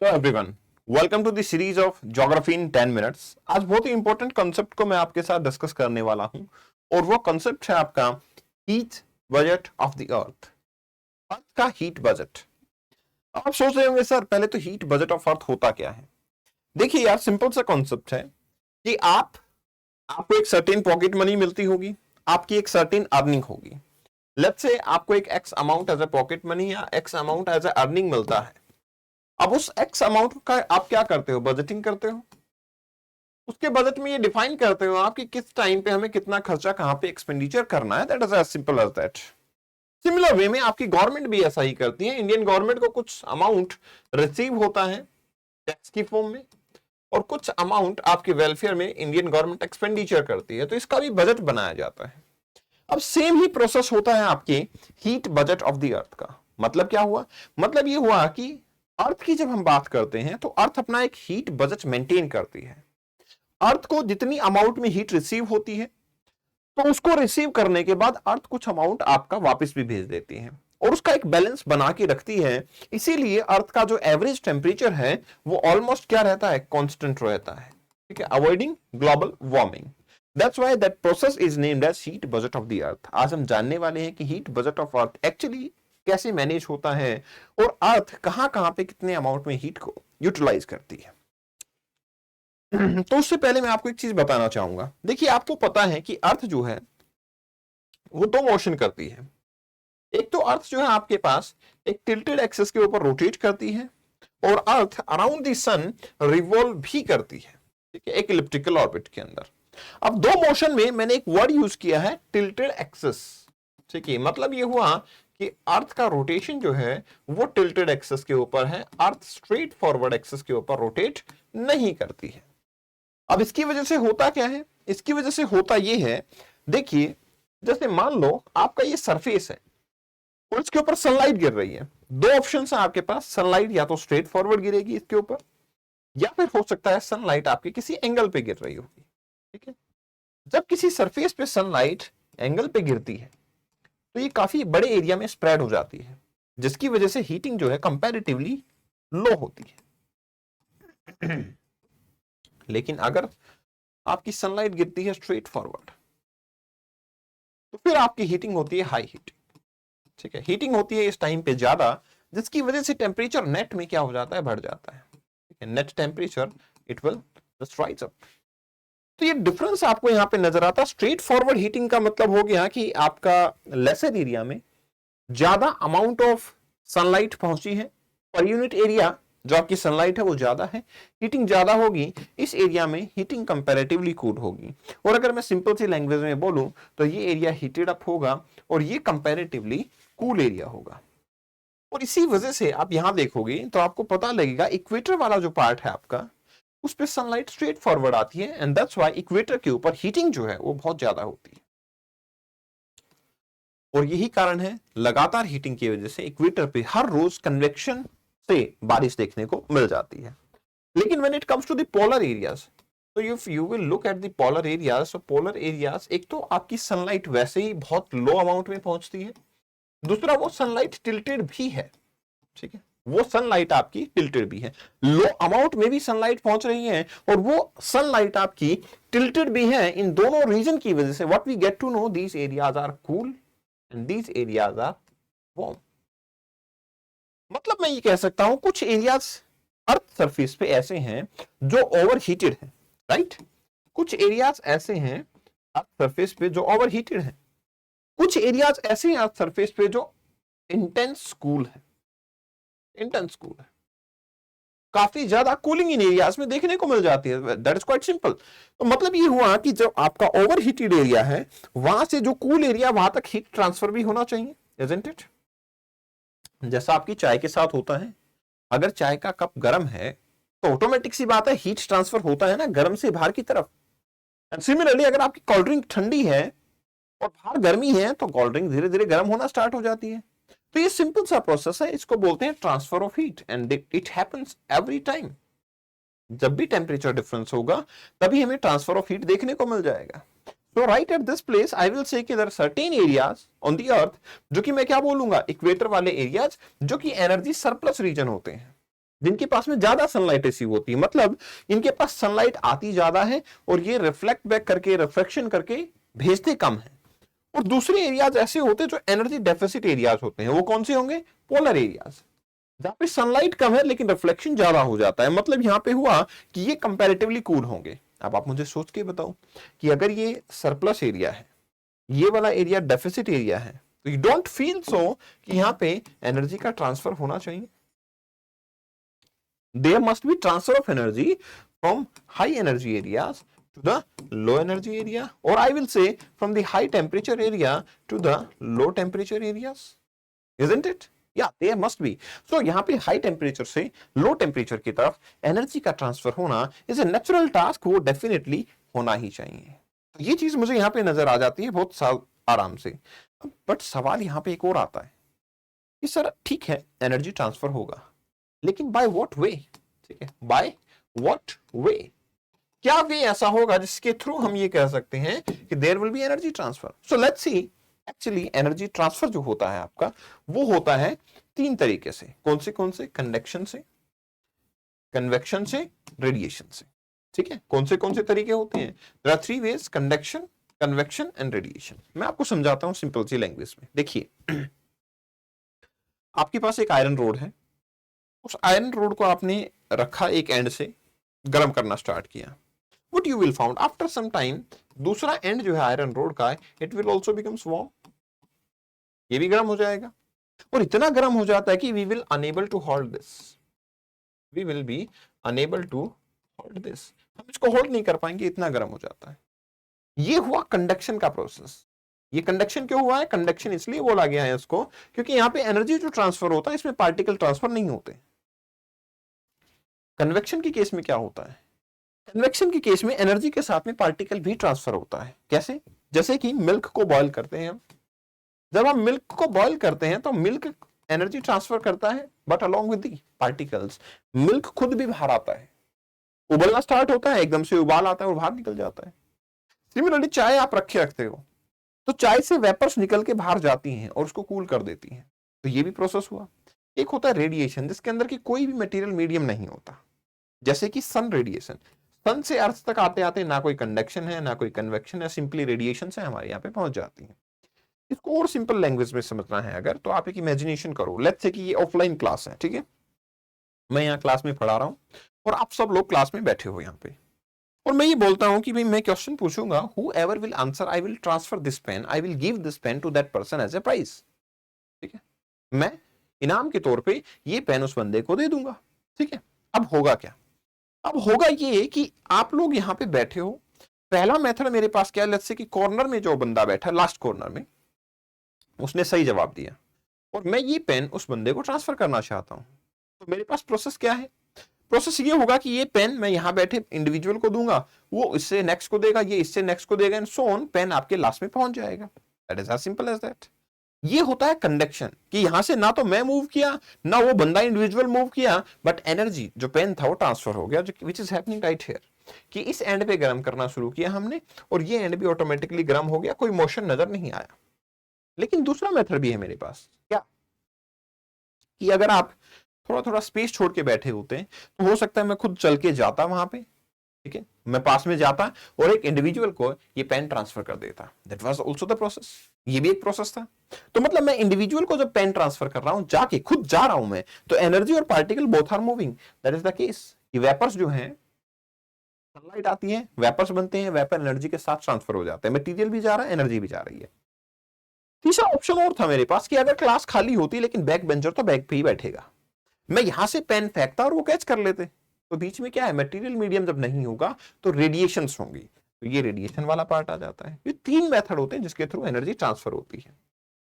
Hello everyone, welcome to the series of geography in 10 minutes. आज बहुत ही important concept को मैं आपके साथ डिस्कस करने वाला हूं और वो कंसेप्ट है आपका heat budget of the earth. Earth का हीट बजट। आप सोच रहे होंगे सर पहले तो हीट बजट ऑफ अर्थ होता क्या है। देखिए यार, सिंपल सा कॉन्सेप्ट है कि आपको एक सर्टेन पॉकेट मनी मिलती होगी, आपकी एक सर्टेन अर्निंग होगी। लेट्स से आपको एक X amount as a pocket money या X amount as a earning मिलता है। अब उस एक्स अमाउंट का आप क्या करते हो, बजटिंग करते हो। उसके बजट में ये डिफाइन करते हो आप कि किस टाइम पे हमें कितना खर्चा कहां पे एक्सपेंडिचर करना है। That is as simple as that. Similar way में आपकी गवर्नमेंट भी ऐसा ही करती है। इंडियन गवर्नमेंट को कुछ अमाउंट रिसीव होता है टैक्स की फॉर्म में और कुछ अमाउंट आपके वेलफेयर में इंडियन गवर्नमेंट एक्सपेंडिचर करती है, तो इसका भी बजट बनाया जाता है। अब सेम ही प्रोसेस होता है आपके हीट बजट ऑफ द अर्थ का। मतलब क्या हुआ, मतलब ये हुआ कि अर्थ की जब हम बात करते हैं तो अर्थ अपना एक हीट बजट मेंटेन करती है। अर्थ को जितनी अमाउंट में हीट रिसीव होती है तो उसको रिसीव करने के बाद अर्थ कुछ अमाउंट आपका वापस भी भेज देती है और उसका एक बैलेंस बना के रखती है। इसीलिए अर्थ का जो एवरेज टेम्परेचर है वो ऑलमोस्ट क्या रहता है, कांस्टेंट रहता है। ठीक है, avoiding global warming. That's why that process is named as heat budget of the earth. आज हम जानने वाले हैं कि heat budget of earth actually कैसे मैनेज होता है और अर्थ कहां कहां पे कितने अमाउंट में हीट को यूटिलाइज करती है। तो उससे पहले मैं आपको एक चीज बताना चाहूंगा। देखिए, आपको पता है कि अर्थ जो है वो दो मोशन करती है। एक तो अर्थ जो है आपके पास एक टिल्टेड एक्सिस के ऊपर रोटेट करती है और earth around the sun revolve भी करती है, ठीक है, एक इलिप्टिकल ऑर्बिट के अंदर। अब दो मोशन में मैंने एक वर्ड यूज किया है, टिल्टेड एक्सिस। ठीक है, मतलब ये हुआ कि अर्थ का रोटेशन जो है वो टिल्टेड एक्सिस के ऊपर है, अर्थ स्ट्रेट फॉरवर्ड एक्सिस के ऊपर रोटेट नहीं करती है। अब इसकी वजह से होता क्या है, इसकी वजह से होता ये है, देखिए जैसे मान लो आपका ये सरफेस है और इसके ऊपर सनलाइट गिर रही है। दो ऑप्शन है आपके पास, सनलाइट या तो स्ट्रेट फॉरवर्ड गिरेगी इसके ऊपर या फिर हो सकता है सनलाइट आपके किसी एंगल पे गिर रही होगी। ठीक है, जब किसी सरफेस पे सनलाइट एंगल पे गिरती है तो ये काफी बड़े एरिया में स्प्रेड हो जाती है, जिसकी वजह से हीटिंग जो है कंपैरेटिवली लो होती है। लेकिन अगर आपकी सनलाइट गिरती है स्ट्रेट फॉरवर्ड तो फिर आपकी हीटिंग होती है हाई हीटिंग। ठीक है, हीटिंग होती है इस टाइम पे ज्यादा, जिसकी वजह से टेम्परेचर नेट में क्या हो जाता है, बढ़ जाता है। ठीक है, net temperature it will just rise up. तो ये डिफरेंस आपको यहां पे नजर आता है। स्ट्रेट फॉरवर्ड हीटिंग का मतलब हो गया कि आपका लेसर एरिया में ज्यादा अमाउंट ऑफ सनलाइट पहुंची है, पर यूनिट एरिया जो आपकी सनलाइट है वो ज्यादा है, हीटिंग ज्यादा होगी, इस एरिया में हीटिंग कंपैरेटिवली कूल होगी। और अगर मैं सिंपल सी लैंग्वेज में बोलूं तो ये एरिया हीटेड अप होगा और ये कंपैरेटिवली कूल एरिया होगा। और इसी वजह से आप यहां देखोगे तो आपको पता लगेगा इक्वेटर वाला जो पार्ट है आपका, उस पे सनलाइट स्ट्रेट फॉरवर्ड आती है एंड दैट्स व्हाई इक्वेटर के ऊपर हीटिंग जो है वो बहुत ज्यादा होती है। और यही कारण है लगातार हीटिंग की वजह से इक्वेटर पे हर रोज कन्वेक्शन से बारिश देखने को मिल जाती है। लेकिन when it comes to the polar areas, तो if you will look at the polar areas, तो पोलर एरियाज एक तो आपकी सनलाइट वैसे ही बहुत लो अमाउंट में पहुंचती है, दूसरा वो सनलाइट टिल्टेड भी है। ठीक है, वो सनलाइट आपकी टिल्टेड भी है, लो अमाउंट में भी सनलाइट पहुंच रही है और वो सनलाइट आपकी टिल्टेड भी है। इन दोनों रीजन की वजह से what we get to know, these areas are cool and these areas are warm. मतलब मैं ये कह सकता हूं कुछ एरियाज अर्थ सरफेस पे ऐसे हैं जो ओवर हीटेड है, राइट। कुछ एरियाज ऐसे हैं अर्थ सरफेस पे जो ओवर हीटेड है, कुछ एरियाज ऐसे हैं अर्थ सरफेस पे जो इंटेंस कूल है, इंटेंस कूल है। काफी ज्यादा कूलिंग इन एरियाज में देखने को मिल जाती है। That is quite simple. तो मतलब ये हुआ कि जो आपका ओवर हीटेड एरिया है वहां से जो कूल एरिया वहां तक हीट ट्रांसफर भी होना चाहिए, इजंट इट। जैसा आपकी चाय के साथ होता है, अगर चाय का कप गर्म है तो ऑटोमेटिक सी बात है हीट ट्रांसफर होता है ना गर्म से बाहर की तरफ। एंड सिमिलरली अगर आपकी कोल्ड ड्रिंक ठंडी है और बाहर गर्मी है तो कोल्ड ड्रिंक धीरे धीरे गर्म होना स्टार्ट हो जाती है। तो ये सिंपल सा प्रोसेस है, इसको बोलते हैं transfer of heat and it happens every time. जब भी टेम्परेचर डिफरेंस होगा तभी हमें ट्रांसफर ऑफ हीट देखने को मिल जाएगा। So right at this place I will say कि there are certain areas on the earth जो कि मैं क्या बोलूंगा, इक्वेटर वाले एरियाज जो कि एनर्जी सरप्लस रीजन होते हैं, जिनके पास में ज्यादा सनलाइट रिसीव होती है, मतलब इनके पास सनलाइट आती ज्यादा है और ये रिफ्लेक्ट बैक करके, रिफ्लेक्शन करके भेजते कम है। और दूसरे एरियाज ऐसे होते हैं जो एनर्जी डेफिसिट एरियाज होते हैं, वो कौन से होंगे? पोलर एरियाज, जहां पे सनलाइट कम है लेकिन रिफ्लेक्शन ज्यादा हो जाता है। मतलब यहां पे हुआ कि ये कंपैरेटिवली कूल होंगे। अब आप मुझे सोच के बताओ कि अगर ये सरप्लस एरिया है, ये वाला एरिया डेफिसिट एरिया है, तो यू डोंट फील सो कि यहां पे एनर्जी का ट्रांसफर होना चाहिए? There must be transfer of energy from high energy areas to the low energy area, or I will say from the high temperature area to the low temperature areas, isn't it? Yeah, there must be. So यहाँ पे high temperature से low temperature की तरफ energy का transfer होना is a natural task, वो definitely होना ही चाहिए। तो ये चीज मुझे यहाँ पे नजर आ जाती है बहुत आराम से। बट सवाल यहाँ पे एक और आता है कि सर ठीक है एनर्जी ट्रांसफर होगा, लेकिन बाय व्हाट वे? ठीक है, बाय व्हाट वे? क्या वे ऐसा होगा जिसके थ्रू हम ये कह सकते हैं कि there will be energy transfer? So let's see, actually energy transfer जो होता है आपका, वो होता है तीन तरीके से। कौन से? कंडक्शन से, कन्वेक्शन से, रेडिएशन से। ठीक है, कौन से तरीके होते हैं? There are three ways, conduction, convection and radiation. मैं आपको समझाता हूं सिंपल सी लैंग्वेज में। देखिए आपके पास एक आयरन रोड है, उस आयरन रोड को आपने रखा एक एंड से, गर्म करना स्टार्ट किया। What you will found after some time, दूसरा एंड जो है आयरन रोड का, it will also becomes warm, ये भी गर्म हो जाएगा। और इतना गर्म हो जाता है कि we will unable to hold this, we will be unable to hold this, हम इसको होल्ड नहीं कर पाएंगे, इतना गर्म हो जाता है। ये हुआ कंडक्शन का प्रोसेस। ये कंडक्शन क्यों हुआ है? कंडक्शन इसलिए बोला गया है इसको क्योंकि यहां पे एनर्जी जो ट्रांसफर होता है इसमें पार्टिकल ट्रांसफर नहीं होते। कन्वेक्शन के केस में क्या होता है? कन्वेक्शन के केस में एनर्जी के साथ में पार्टिकल भी ट्रांसफर होता है। कैसे? जैसे कि मिल्क को बॉयल करते हैं हम, जब हम मिल्क को बॉयल करते हैं तो मिल्क एनर्जी ट्रांसफर करता है, but along with the particles milk खुद भी बाहर आता है। उबलना स्टार्ट होता है, एकदम से उबाल आता है और बाहर निकल जाता है। सिमिलरली चाय आप रखते हो तो चाय से वेपर्स निकल के बाहर जाती हैं और उसको कूल कर देती हैं, तो ये भी प्रोसेस हुआ। एक होता है रेडिएशन, जिसके अंदर की कोई भी मटेरियल मीडियम नहीं होता, जैसे कि सन रेडिएशन। सन से अर्थ तक आते आते ना कोई कंडक्शन है ना कोई कन्वेक्शन है, सिंपली रेडिएशन से हमारे यहाँ पे पहुंच जाती है। इसको और सिंपल लैंग्वेज में समझना है अगर, तो आप एक इमेजिनेशन करो। लेट्स से कि ये ऑफलाइन क्लास है, ठीक है, मैं यहाँ क्लास में पढ़ा रहा हूँ और आप सब लोग क्लास में बैठे हो यहाँ पे, और मैं ये बोलता हूं कि भाई मैं क्वेश्चन पूछूंगा, whoever will answer I will transfer this pen, I will give this pen to that person as a prize। ठीक है, मैं इनाम के तौर पे ये पेन उस बंदे को दे दूंगा। ठीक है, अब होगा क्या? अब होगा ये कि आप लोग यहाँ पे बैठे हो, पहला मेथड मेरे पास क्या है, लेट्स से कि कॉर्नर में जो बंदा बैठा है, लास्ट कॉर्नर में, उसने सही जवाब दिया और मैं ये पेन उस बंदे को ट्रांसफर करना चाहता हूं। तो मेरे पास प्रोसेस क्या है? प्रोसेस ये होगा कि ये पेन मैं यहां बैठे इंडिविजुअल को दूंगा, वो इससे नेक्स्ट को देगा, ये इससे नेक्स्ट को देगा, एंड सो ऑन, पेन आपके लास्ट में पहुंच जाएगा। That is as simple as that. ये होता है कंडक्शन, कि यहां से ना तो मैं मूव किया ना वो बंदा इंडिविजुअल मूव किया, बट एनर्जी जो पेन था वो ट्रांसफर हो गया, which is happening right here, कि इस एंड पे गर्म करना शुरू किया हमने और ये एंड भी ऑटोमेटिकली गर्म हो गया, कोई मोशन नजर नहीं आया। लेकिन दूसरा मेथड भी है मेरे पास, क्या कि अगर आप थोड़ा थोड़ा स्पेस छोड़ के बैठे होते हैं तो हो सकता है मैं खुद चल के जाता वहां पे, ठीक है, मैं पास में जाता और एक इंडिविजुअल को ये पेन ट्रांसफर कर देता। That was also the process, ये भी एक प्रोसेस था। तो मतलब मैं इंडिविजुअल को जब पेन ट्रांसफर कर रहा हूं, जाके खुद जा रहा हूं मैं, तो एनर्जी और particle both are moving. That is the case. ये वेपर्स जो हैं, सनलाइट आती है, वेपर्स बनते हैं, वेपर एनर्जी के साथ ट्रांसफर हो जाते हैं, मटेरियल भी जा रहा है, एनर्जी भी जा रही है। तीसरा ऑप्शन और था मेरे पास कि अगर क्लास खाली होती लेकिन बैक बेंचर तो बैक पे ही बैठेगा, मैं यहां से पेन फेंकता और वो कैच कर लेते। तो बीच में क्या है, मटेरियल मीडियम जब नहीं होगा तो रेडिएशंस होंगी, तो ये रेडिएशन वाला पार्ट आ जाता है। ये तीन मेथड होते हैं जिसके थ्रू एनर्जी ट्रांसफर होती है।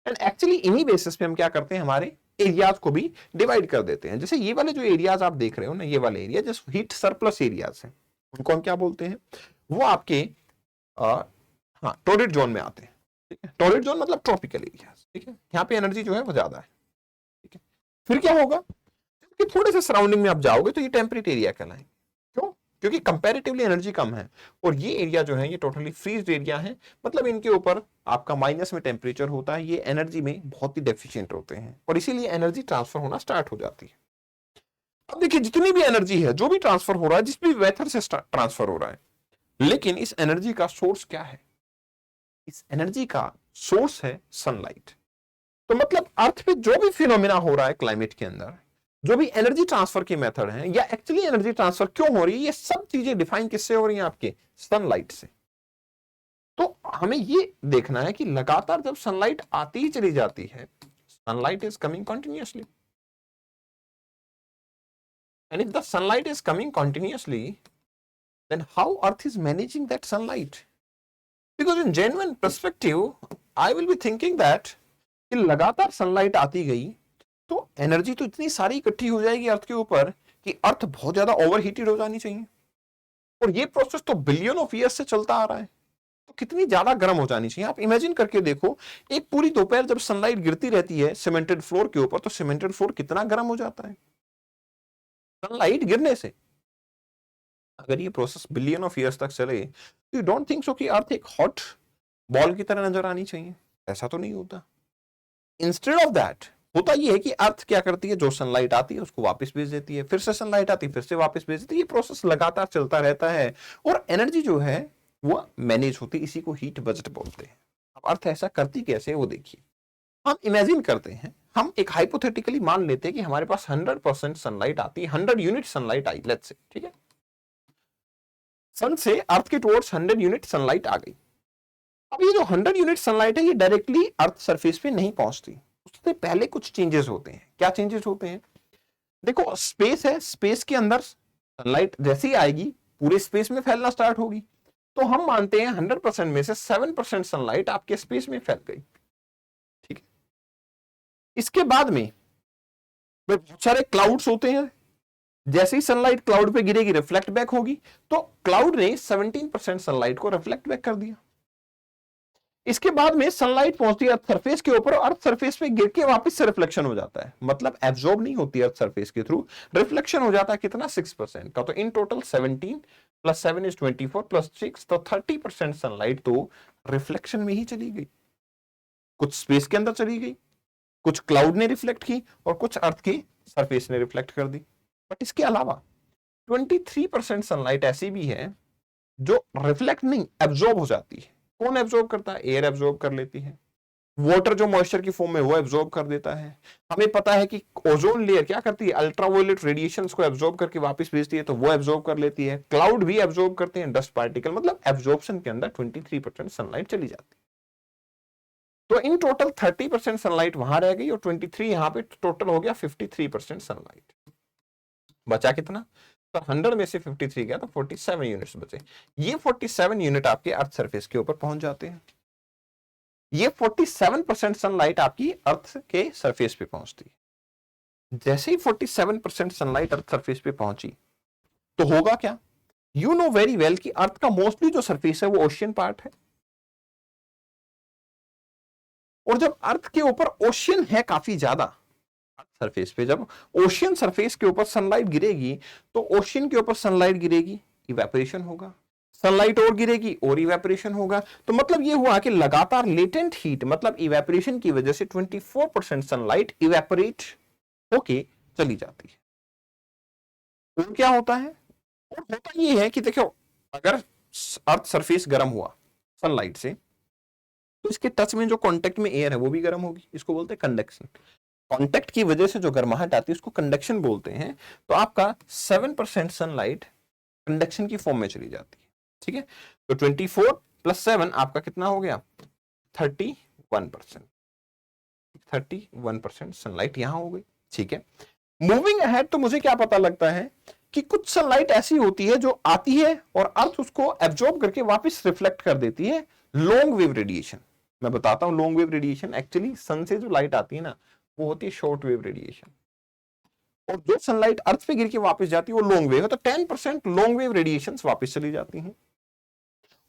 एंड एक्चुअली इन्हीं बेसिस पे हम क्या करते हैं, हमारे एरियाज को भी डिवाइड कर देते हैं। जैसे ये वाले जो एरियाज आप देख रहे हो ना, ये वाले एरिया जैसे हीट सरप्लस एरियाज हैं, उनको हम क्या बोलते हैं, वो आपके हाँ टॉर्रिड जोन में आते हैं। ठीक है, टॉर्रिड जोन मतलब ट्रॉपिकल एरियाज। ठीक है, यहाँ पे एनर्जी जो है वो ज्यादा है। ठीक है, फिर क्या होगा कि थोड़े से सराउंडिंग में आप जाओगे तो ये टेम्परेट एरिया कहलाएंगे। क्यों? क्योंकि कंपैरेटिवली एनर्जी कम है और ये एरिया जो है ये टोटली फ्रीज एरिया है, मतलब इनके ऊपर आपका माइनस में टेम्परेचर होता है, ये एनर्जी में बहुत ही डेफिशिएंट होते हैं और इसीलिए एनर्जी ट्रांसफर होना स्टार्ट हो जाती है। अब देखिए जितनी भी एनर्जी है, जो भी ट्रांसफर हो रहा है, जिस भी मेथड से ट्रांसफर हो रहा है, लेकिन इस एनर्जी का सोर्स क्या है? इस एनर्जी का सोर्स है सनलाइट। तो मतलब अर्थ पे जो भी फिनोमिना हो रहा है क्लाइमेट के अंदर, जो भी एनर्जी ट्रांसफर की मेथड है, या एक्चुअली एनर्जी ट्रांसफर क्यों हो रही है, ये सब चीजें डिफाइन किससे हो रही हैं? आपके सनलाइट से। तो हमें ये देखना है कि लगातार जब सनलाइट आती ही चली जाती है, sunlight is coming continuously, and if the sunlight is coming continuously, then how earth is managing that sunlight? Because in genuine perspective I will be thinking that कि लगातार सनलाइट आती गई तो एनर्जी तो इतनी सारी इकट्ठी हो जाएगी अर्थ के ऊपर कि अर्थ बहुत ज्यादा ओवरहीटेड हो जानी चाहिए, और ये प्रोसेस तो बिलियन ऑफ ईयर्स से चलता आ रहा है, तो कितनी ज्यादा गर्म हो जानी चाहिए। आप इमेजिन करके देखो, एक पूरी दोपहर जब सनलाइट गिरती रहती है सीमेंटेड फ्लोर के ऊपर, तो सीमेंटेड फ्लोर कितना गर्म हो जाता है सनलाइट गिरने से। अगर ये प्रोसेस बिलियन ऑफ ईयर्स तक चले तो यू डोंट थिंक सो कि अर्थ एक हॉट बॉल की तरह नजर आनी चाहिए? ऐसा तो नहीं होता। इंस्टेड ऑफ दैट होता ये है कि अर्थ क्या करती है, जो सनलाइट आती है उसको वापस भेज देती है, फिर से सनलाइट आती है फिर से वापस भेज देती है। ये प्रोसेस लगातार चलता रहता है और एनर्जी जो है वो मैनेज होती है, इसी को हीट बजट बोलते हैं। अब अर्थ ऐसा करती कैसे वो देखिए। हम इमेजिन करते हैं, हम एक हाइपोथेटिकली मान लेते हैं कि हमारे पास 100% सनलाइट आती है, 100 unit sunlight I, let's say, ठीक है। सन से अर्थ के टुवर्ड्स 100 यूनिट सनलाइट आ गई। अब ये जो 100 यूनिट सनलाइट है ये डायरेक्टली अर्थ सरफेस पे नहीं पहुंचती, उससे पहले कुछ चेंजेस होते हैं। क्या चेंजेस होते हैं? देखो स्पेस है, स्पेस के अंदर सनलाइट जैसे ही आएगी पूरे स्पेस में फैलना स्टार्ट होगी। तो हम मानते हैं 100% में से 7% सनलाइट आपके स्पेस में फैल गई, ठीक है। इसके बाद में बहुत सारे क्लाउड्स होते हैं, जैसे ही सनलाइट क्लाउड पे गिरेगी रिफ्लेक्ट बैक होगी, तो क्लाउड ने 17% सनलाइट को रिफ्लेक्ट बैक कर दिया। इसके बाद में सनलाइट पहुंचती है अर्थ सरफेस के ऊपर, अर्थ सरफेस पे गिर के वापस से रिफ्लेक्शन हो जाता है, मतलब एब्जॉर्ब नहीं होती अर्थ सरफेस के थ्रू, रिफ्लेक्शन हो जाता है कितना? 6% का। तो in total 17 plus 7 is 24 plus 6, तो 30% सनलाइट तो रिफ्लेक्शन में ही चली गई। कुछ स्पेस के अंदर चली गई, कुछ क्लाउड ने रिफ्लेक्ट की और कुछ अर्थ की सरफेस ने रिफ्लेक्ट कर दी। बट इसके अलावा 23% सनलाइट ऐसी भी है जो रिफ्लेक्ट नहीं, एब्जॉर्ब हो जाती है। कौन एब्जॉर्ब करता है? एयर एब्जॉर्ब कर लेती है, वाटर जो मॉइस्चर की फॉर्म में वो एब्जॉर्ब कर देता है। हमें पता है कि ओजोन लेयर क्या करती है, अल्ट्रावायलेट रेडिएशंस को एब्जॉर्ब करके वापस भेजती है, तो वो एब्जॉर्ब कर लेती है। क्लाउड भी एब्जॉर्ब करते हैं डस्ट पार्टिकल, मतलब एब्जॉर्प्शन के अंदर 23% सनलाइट चली जाती है। तो इन टोटल 30% सनलाइट वहां रह गई और 23 यहां पे, टोटल हो गया 53% सनलाइट। बचा कितना? तो 100 में से 53 गया तो 47 यूनिट्स बचे। ये 47 यूनिट आपके अर्थ सरफेस के ऊपर पहुंच जाते हैं। ये 47% सनलाइट आपकी अर्थ के सरफेस पे पहुंचती है। जैसे ही 47% सनलाइट अर्थ सरफेस पे पहुंची तो होगा क्या? यू नो वेरी वेल कि अर्थ का मोस्टली जो सरफेस है वो ओशियन पार्ट है, और जब अर्थ के ऊपर ओशियन है काफी ज्यादा सरफेस पे, जब ओशियन सरफेस के ऊपर सनलाइट गिरेगी तो ओशियन के ऊपर सनलाइट गिरेगी, इवेपोरेशन होगा, सनलाइट और गिरेगी और इवेपोरेशन होगा। तो मतलब ये हुआ कि लगातार लेटेंट हीट, मतलब इवेपोरेशन की वजह से 24% सनलाइट इवेपोरेट होके चली जाती है। तो क्या होता है? और होता ये है कि देखो, अगर अर्थ सरफेस गर्म हुआ सनलाइट से तो इसके टच में जो कांटेक्ट में एयर है वो भी गर्म होगी, इसको बोलते हैं कंडक्शन। कांटेक्ट की वजह से जो गर्माहट आती है उसको कंडक्शन बोलते हैं। तो आपका 7% सनलाइट कंडक्शन की फॉर्म में चली जाती है, ठीक है। तो 24 प्लस 7 आपका कितना हो गया? 31%। 31% सनलाइट यहां हो गई, ठीक है। मूविंग अहेड तो मुझे क्या पता लगता है कि कुछ सनलाइट ऐसी होती है जो आती है और अर्थ उसको एब्जॉर्ब करके वापस रिफ्लेक्ट कर देती है, लॉन्ग वेव रेडिएशन। मैं बताता हूं लॉन्ग वेव रेडिएशन, एक्चुअली सन से जो लाइट आती है ना वो होती है शॉर्ट वेव रेडिएशन, और जो सनलाइट अर्थ पे गिर के वापस जाती है वो लॉन्ग वेव है। तो 10% लॉन्ग वेव रेडिएशन वापस चली जाती हैं,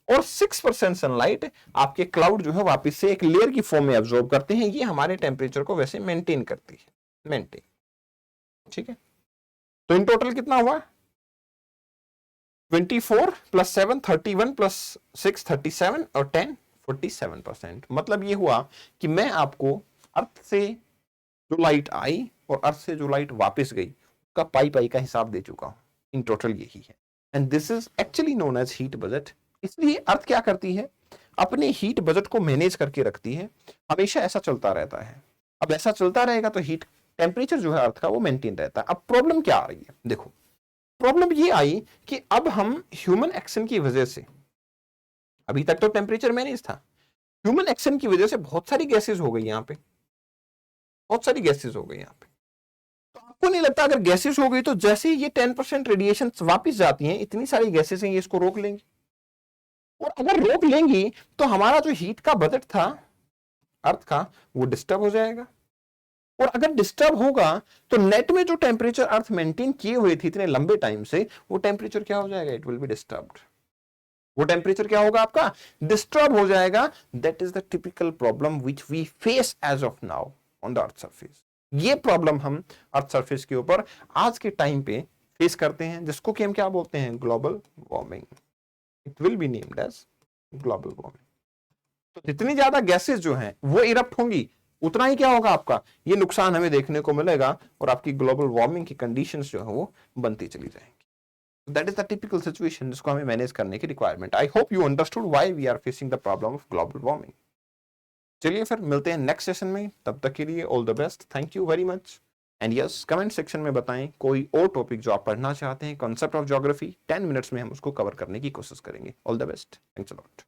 और 6% सनलाइट आपके क्लाउड जो है वापस से एक लेयर की फॉर्म में एब्जॉर्ब करते हैं। ये हमारे टेम्परेचर को वैसे मेंटेन करती है, मेंटेन, ठीक है। तो इन टोटल कितना हुआ? 24 प्लस 7 31 प्लस 6 37 और 10 47%। मतलब ये हुआ कि मैं आपको अर्थ से जो लाइट आई और अर्थ से जो लाइट वापस गई का पाई का हिसाब दे चुका हूं, इन टोटल यही है। And this is actually known as heat budget. इसलिए अर्थ क्या करती है, अपने हीट बजट को मैनेज करके रखती है, हमेशा ऐसा चलता रहता है। अब ऐसा चलता रहेगा तो हीट टेम्परेचर जो है अर्थ का वो मेंटेन रहता है। अब प्रॉब्लम क्या आ रही है, देखो प्रॉब्लम ये आई कि अब हम ह्यूमन एक्शन की वजह से, अभी तक तो टेम्परेचर मैनेज था, ह्यूमन एक्शन की वजह से बहुत सारी गैसेस हो गई यहां पे, बहुत सारी गैसेस हो गई यहां पे। तो आपको नहीं लगता अगर गैसेस हो गई तो जैसे ही ये 10% रेडिएशन वापस जाती हैं, इतनी सारी गैसेस हैं ये इसको रोक लेंगी, और अगर रोक लेंगी तो हमारा जो हीट का बजट था अर्थ का वो डिस्टर्ब हो जाएगा। और अगर डिस्टर्ब होगा तो नेट में जो टेम्परेचर अर्थ मेंटेन किए हुए थे इतने लंबे टाइम से, वो टेम्परेचर क्या हो जाएगा, इट विल बी डिस्टर्ब्ड। वो टेम्परेचर क्या होगा आपका, डिस्टर्ब हो जाएगा। That is the typical problem which we face as of now on the earth surface. ये प्रॉब्लम हम अर्थ सरफेस के ऊपर आज के टाइम पे फेस करते हैं, जिसको कि हम क्या बोलते हैं, global warming. It will be named as global warming. तो जितनी ज्यादा गैसेस जो हैं वो इरप्ट होंगी, उतना ही क्या होगा आपका, ये नुकसान हमें देखने को मिलेगा, और आपकी ग्लोबल वार्मिंग की कंडीशंस जो है वो बनती चली जाएंगी। That is the typical situation जिसको हमें मैनेज करने की requirement. I hope you understood why we are facing the problem of global warming. चलिए फिर मिलते हैं नेक्स्ट सेशन में, तब तक के लिए all the best, thank you very much. And yes, comment section में बताएं कोई और टॉपिक जो आप पढ़ना चाहते हैं, कॉन्सेप्ट ऑफ ज्योग्राफी 10 मिनट्स में हम उसको कवर करने की कोशिश करेंगे। All the best, thanks a lot.